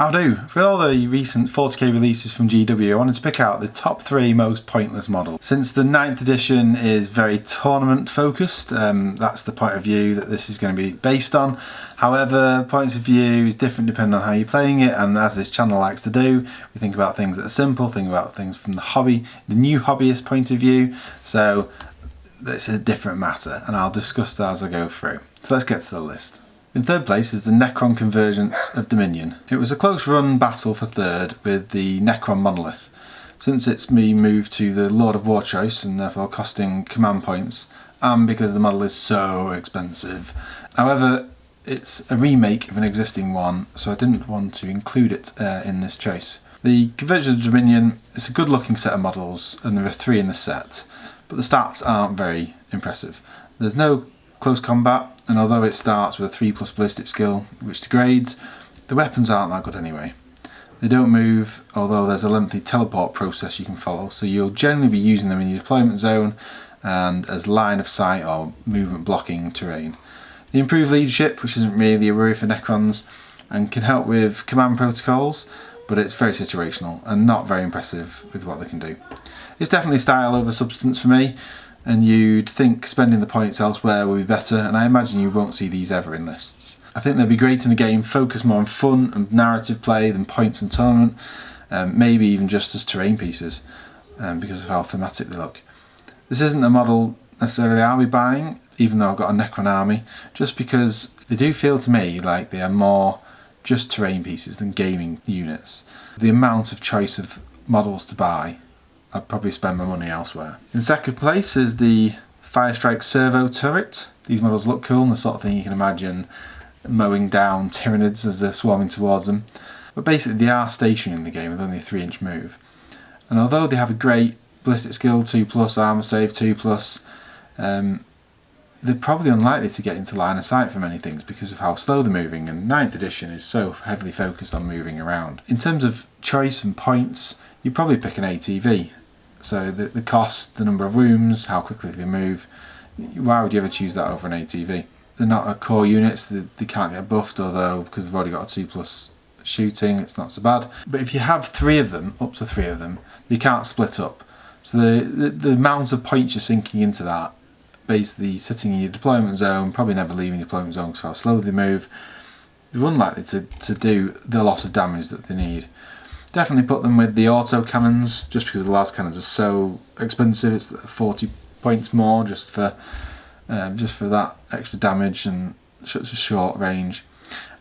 I'll do. For all the recent 40k releases from GW, I wanted to pick out the top 3 most pointless models. Since the 9th edition is very tournament focused, that's the point of view that this is going to be based on. However, points of view is different depending on how you're playing it, and as this channel likes to do, we think about things that are simple, think about things from the new hobbyist point of view, so it's a different matter, and I'll discuss that as I go through. So let's get to the list. In third place is the Necron Convergence of Dominion. It was a close run battle for third with the Necron Monolith. Since it's been moved to the Lord of War choice and therefore costing command points, and because the model is so expensive. However, it's a remake of an existing one, so I didn't want to include it in this choice. The Convergence of Dominion is a good looking set of models, and there are 3 in the set, but the stats aren't very impressive. There's no close combat, and although it starts with a 3+ ballistic skill which degrades, the weapons aren't that good anyway. They don't move, although there's a lengthy teleport process you can follow, so you'll generally be using them in your deployment zone and as line of sight or movement blocking terrain. The improved leadership, which isn't really a worry for Necrons, and can help with command protocols, but it's very situational and not very impressive with what they can do. It's definitely style over substance for me, and you'd think spending the points elsewhere would be better, and I imagine you won't see these ever in lists. I think they'd be great in a game focused more on fun and narrative play than points and tournament, maybe even just as terrain pieces, because of how thematic they look. This isn't a model necessarily I'll be buying, even though I've got a Necron army, just because they do feel to me like they are more just terrain pieces than gaming units. The amount of choice of models to buy, I'd probably spend my money elsewhere. In second place is the Firestrike Servo-turret. These models look cool and the sort of thing you can imagine mowing down Tyranids as they're swarming towards them. But basically they are stationary in the game with only a 3-inch move. And although they have a great ballistic skill 2+, armor save 2+, they're probably unlikely to get into line of sight for many things because of how slow they're moving, and 9th edition is so heavily focused on moving around. In terms of choice and points, you'd probably pick an ATV. So the cost, the number of rooms, how quickly they move, why would you ever choose that over an ATV? They're not a core units, they can't get buffed, although because they've already got a 2+ shooting, it's not so bad. But if you have 3 of them, up to 3 of them, they can't split up. So the amount of points you're sinking into that, basically sitting in your deployment zone, probably never leaving your deployment zone because how slow they move, they're unlikely to do the loss of damage that they need. Definitely put them with the auto cannons, just because the las cannons are so expensive. It's 40 points more just for that extra damage and such a short range.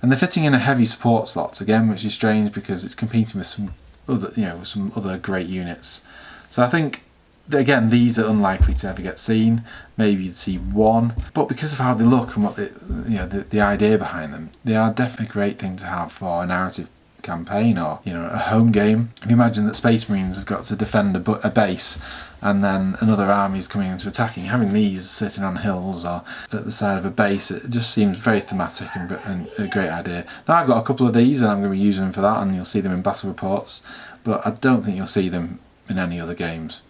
And they're fitting in a heavy support slot again, which is strange because it's competing with some other great units. So I think that, again, these are unlikely to ever get seen. Maybe you'd see 1, but because of how they look and what the idea behind them, they are definitely a great thing to have for a narrative campaign or a home game. If you imagine that Space Marines have got to defend a base and then another army is coming in to attacking, having these sitting on hills or at the side of a base, it just seems very thematic and a great idea. Now I've got a couple of these and I'm going to be using them for that, and you'll see them in battle reports, but I don't think you'll see them in any other games.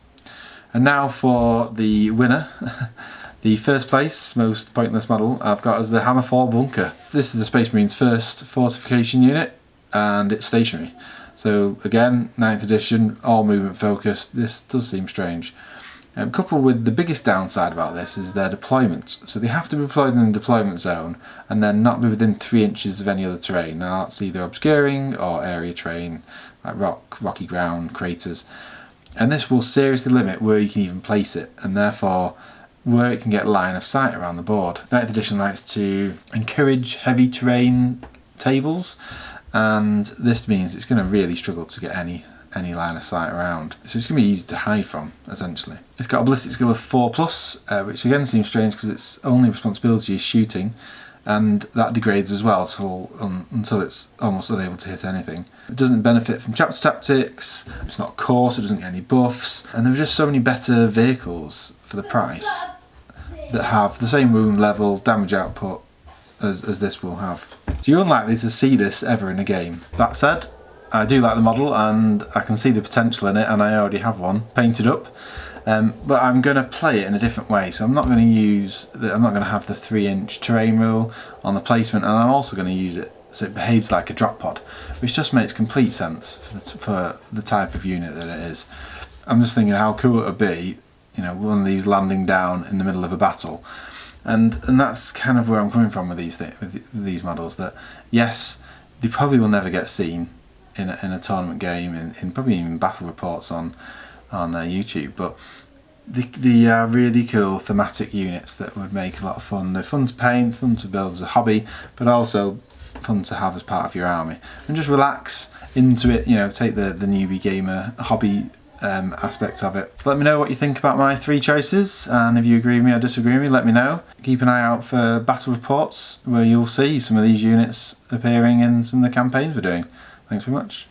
And now for the winner. The first place, most pointless model I've got is the Hammerfall Bunker. This is the Space Marines' first fortification unit, and it's stationary. So again, 9th edition, all movement focused. This does seem strange. Coupled with the biggest downside about this is their deployment. So they have to be deployed in a deployment zone and then not be within 3 inches of any other terrain. Now that's either obscuring or area terrain, like rocky ground, craters. And this will seriously limit where you can even place it, and therefore where it can get line of sight around the board. 9th edition likes to encourage heavy terrain tables, and this means it's going to really struggle to get any line of sight around. So it's going to be easy to hide from, essentially. It's got a ballistic skill of 4+, which again seems strange because its only responsibility is shooting, and that degrades as well until it's almost unable to hit anything. It doesn't benefit from chapter tactics, it's not core, so it doesn't get any buffs, and there are just so many better vehicles for the price that have the same wound level, damage output as this will have. So you're unlikely to see this ever in a game. That said, I do like the model and I can see the potential in it, and I already have one painted up. But I'm going to play it in a different way. So I'm not going to have the 3-inch terrain rule on the placement, and I'm also going to use it so it behaves like a drop pod, which just makes complete sense for the type of unit that it is. I'm just thinking how cool it would be, you know, one of these landing down in the middle of a battle, and that's kind of where I'm coming from with these models. That yes, they probably will never get seen in a tournament game, in probably even battle reports on YouTube, but they are really cool thematic units that would make a lot of fun. They're fun to paint, fun to build as a hobby, but also fun to have as part of your army, and just relax into it, you know, take the newbie gamer hobby aspects of it. Let me know what you think about my 3 choices, and if you agree with me or disagree with me, let me know. Keep an eye out for battle reports where you'll see some of these units appearing in some of the campaigns we're doing. Thanks very much.